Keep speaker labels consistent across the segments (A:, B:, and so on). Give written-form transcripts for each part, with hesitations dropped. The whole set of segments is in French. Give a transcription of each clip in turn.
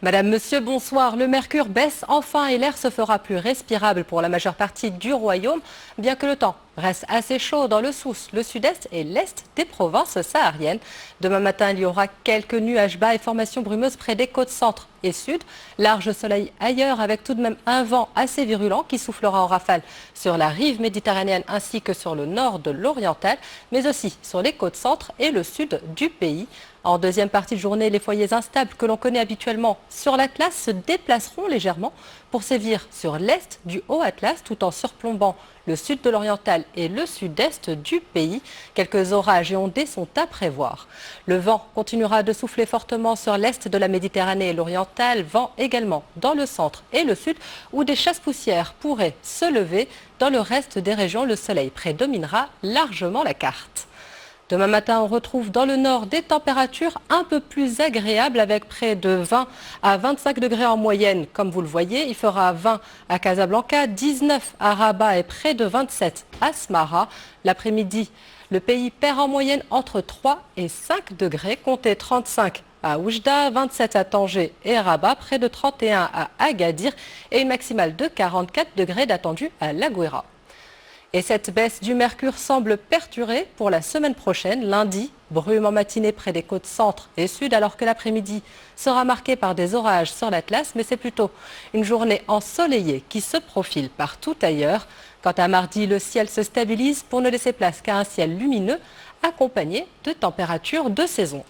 A: Madame, monsieur, bonsoir. Le mercure baisse enfin et l'air se fera plus respirable pour la majeure partie du royaume, bien que le temps reste assez chaud dans le le sud-est et l'est des provinces sahariennes. Demain matin, il y aura quelques nuages bas et formations brumeuses près des côtes centre et sud. Large soleil ailleurs avec tout de même un vent assez virulent qui soufflera en rafale sur la rive méditerranéenne ainsi que sur le nord de l'oriental, mais aussi sur les côtes centre et le sud du pays. En deuxième partie de journée, les foyers instables que l'on connaît habituellement sur l'Atlas se déplaceront légèrement pour sévir sur l'est du Haut-Atlas tout en surplombant le sud de l'oriental et le sud-est du pays. Quelques orages et ondées sont à prévoir. Le vent continuera de souffler fortement sur l'est de la Méditerranée et l'oriental, vent également dans le centre et le sud où des chasses-poussières pourraient se lever. Dans le reste des régions, le soleil prédominera largement la carte. Demain matin, on retrouve dans le nord des températures un peu plus agréables avec près de 20 à 25 degrés en moyenne. Comme vous le voyez, il fera 20 à Casablanca, 19 à Rabat et près de 27 à Smara. L'après-midi, le pays perd en moyenne entre 3 et 5 degrés. Comptez 35 à Oujda, 27 à Tanger et Rabat, près de 31 à Agadir et une maximale de 44 degrés d'attendu à La Gouira. Et cette baisse du mercure semble perdurer pour la semaine prochaine. Lundi, brume en matinée près des côtes centre et sud, alors que l'après-midi sera marqué par des orages sur l'Atlas. Mais c'est plutôt une journée ensoleillée qui se profile partout ailleurs. Quant à mardi, le ciel se stabilise pour ne laisser place qu'à un ciel lumineux accompagné de températures de saison.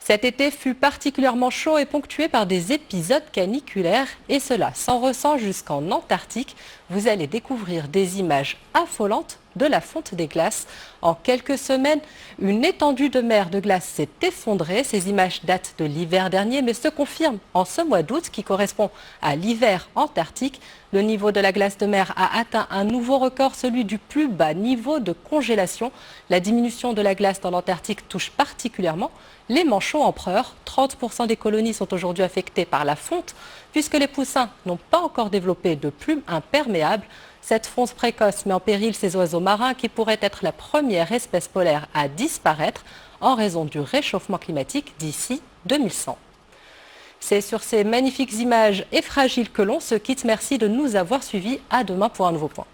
A: Cet été fut particulièrement chaud et ponctué par des épisodes caniculaires et cela s'en ressent jusqu'en Antarctique. Vous allez découvrir des images affolantes de la fonte des glaces. En quelques semaines, une étendue de mer de glace s'est effondrée. Ces images datent de l'hiver dernier mais se confirment en ce mois d'août qui correspond à l'hiver antarctique. Le niveau de la glace de mer a atteint un nouveau record, celui du plus bas niveau de congélation. La diminution de la glace dans l'Antarctique touche particulièrement les manchots empereurs. 30% des colonies sont aujourd'hui affectées par la fonte puisque les poussins n'ont pas encore développé de plumes imperméables. Cette fonte précoce met en péril ces oiseaux marins qui pourraient être la première espèce polaire à disparaître en raison du réchauffement climatique d'ici 2100. C'est sur ces magnifiques images et fragiles que l'on se quitte. Merci de nous avoir suivis. À demain pour un nouveau point.